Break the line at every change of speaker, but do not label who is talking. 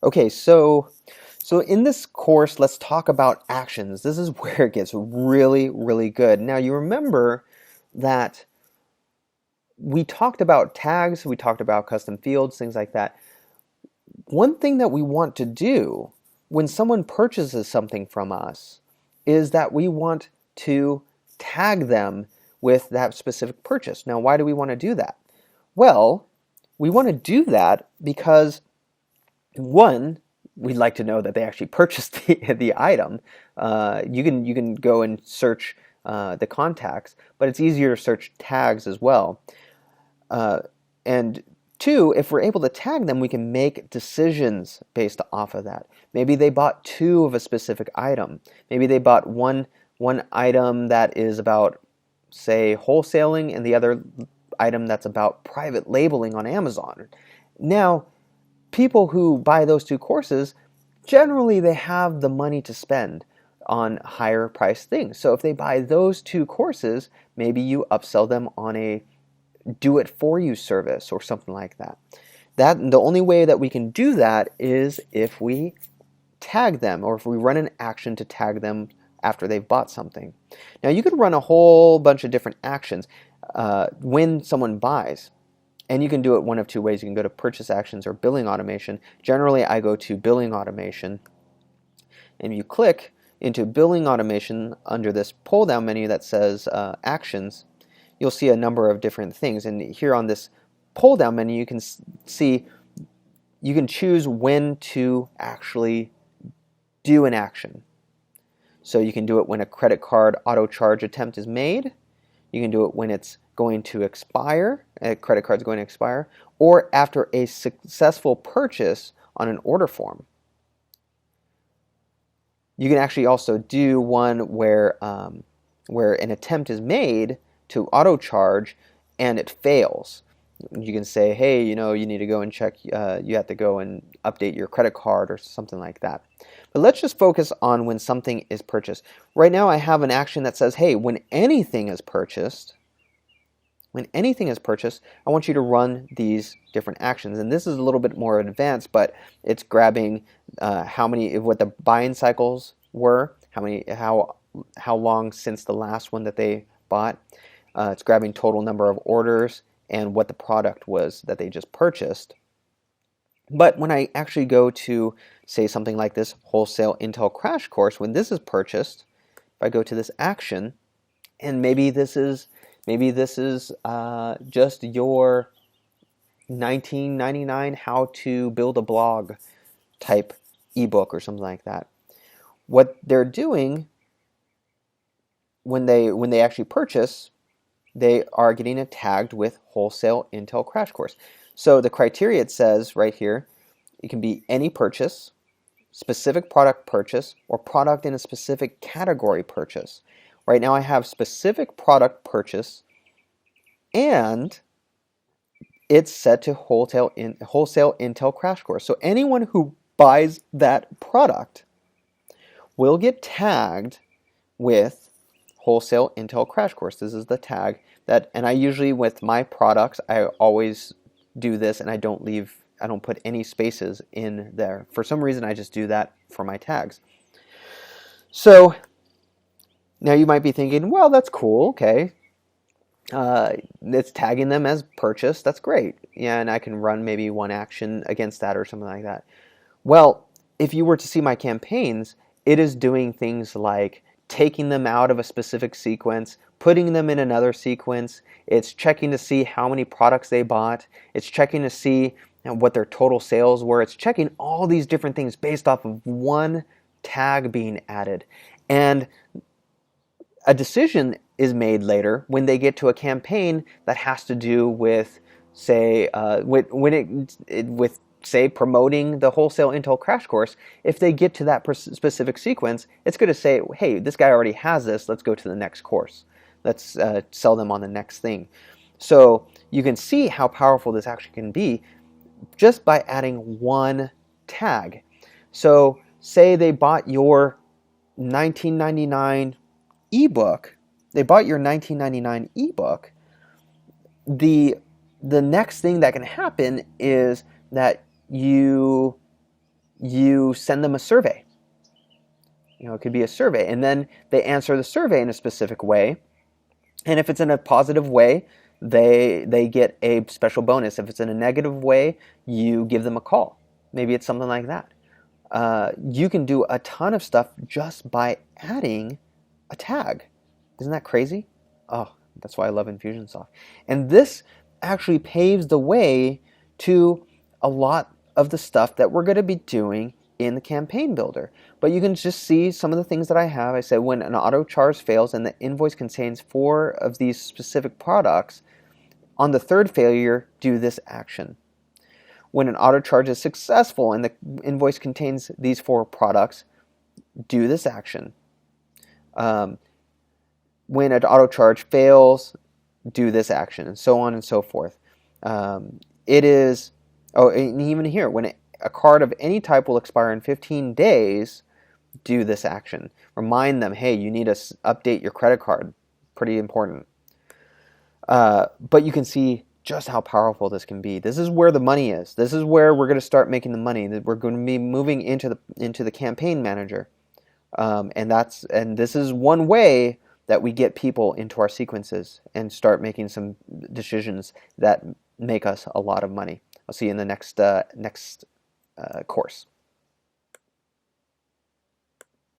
Okay, so in this course, let's talk about actions. This is where it gets really, really good. Now, you remember that we talked about tags, we talked about custom fields, things like that. One thing that we want to do when someone purchases something from us is that we want to tag them with that specific purchase. Now, why do we want to do that? Well, we want to do that because one, we'd like to know that they actually purchased the item. You can go and search the contacts, but it's easier to search tags as well. And two, if we're able to tag them, we can make decisions based off of that. Maybe they bought two of a specific item. Maybe they bought one item that is about, say, wholesaling, and the other item that's about private labeling on Amazon. Now, people who buy those two courses, generally they have the money to spend on higher priced things. So if they buy those two courses, maybe you upsell them on a do-it-for-you service or something like that. The only way that we can do that is if we tag them, or if we run an action to tag them after they've bought something. Now, you could run a whole bunch of different actions when someone buys. And you can do it one of two ways. You can go to purchase actions or billing automation. Generally, I go to billing automation. And you click into billing automation under this pull-down menu that says actions. You'll see a number of different things. And here on this pull-down menu, you can see you can choose when to actually do an action. So you can do it when a credit card auto charge attempt is made. You can do it when it's going to expire, a credit card's going to expire, or after a successful purchase on an order form. You can actually also do one where an attempt is made to auto charge and it fails. You can say, hey, you need to go and check, you have to go and update your credit card or something like that. But let's just focus on when something is purchased. Right now I have an action that says, hey, when anything is purchased, I want you to run these different actions. And this is a little bit more advanced, but it's grabbing what the buying cycles were, how long since the last one that they bought. It's grabbing total number of orders and what the product was that they just purchased. But when I actually go to, say, something like this wholesale Intel crash course, when this is purchased, if I go to this action, and maybe this is just your $19.99 how to build a blog type ebook or something like that. What they're doing when they actually purchase, they are getting it tagged with wholesale Intel crash course. So the criteria, it says right here, it can be any purchase, specific product purchase, or product in a specific category purchase. Right now I have specific product purchase, and it's set to wholesale Intel crash course. So anyone who buys that product will get tagged with wholesale Intel crash course. This is the tag and I usually, with my products, I always do this, and I don't put any spaces in there. For some reason, I just do that for my tags. So now you might be thinking, well, that's cool, okay. It's tagging them as purchased, that's great. Yeah, and I can run maybe one action against that or something like that. Well, if you were to see my campaigns, it is doing things like taking them out of a specific sequence, putting them in another sequence. It's checking to see how many products they bought. It's checking to see what their total sales were. It's checking all these different things based off of one tag being added. And a decision is made later when they get to a campaign that has to do with, say, say promoting the wholesale Intel crash course. If they get to that specific sequence, it's going to say, hey, this guy already has this, let's go to the next course. Let's sell them on the next thing. So you can see how powerful this actually can be just by adding one tag. So say they bought your $19.99 ebook. They bought your $19.99 ebook. The next thing that can happen is that you you send them a survey. It could be a survey, and then they answer the survey in a specific way. And if it's in a positive way, they get a special bonus. If it's in a negative way, you give them a call. Maybe it's something like that. You can do a ton of stuff just by adding a tag. Isn't that crazy? Oh, that's why I love Infusionsoft. And this actually paves the way to a lot of the stuff that we're going to be doing in the Campaign Builder. But you can just see some of the things that I have. I said when an auto charge fails and the invoice contains 4 of these specific products, on the third failure, do this action. When an auto charge is successful and the invoice contains these 4 products, do this action. When an auto charge fails, do this action, and so on and so forth. And even here, when a card of any type will expire in 15 days, do this action. Remind them, hey, you need to update your credit card. Pretty important. But you can see just how powerful this can be. This is where the money is. This is where we're going to start making the money. We're going to be moving into the campaign manager, and this is one way that we get people into our sequences and start making some decisions that make us a lot of money. I'll see you in the next course.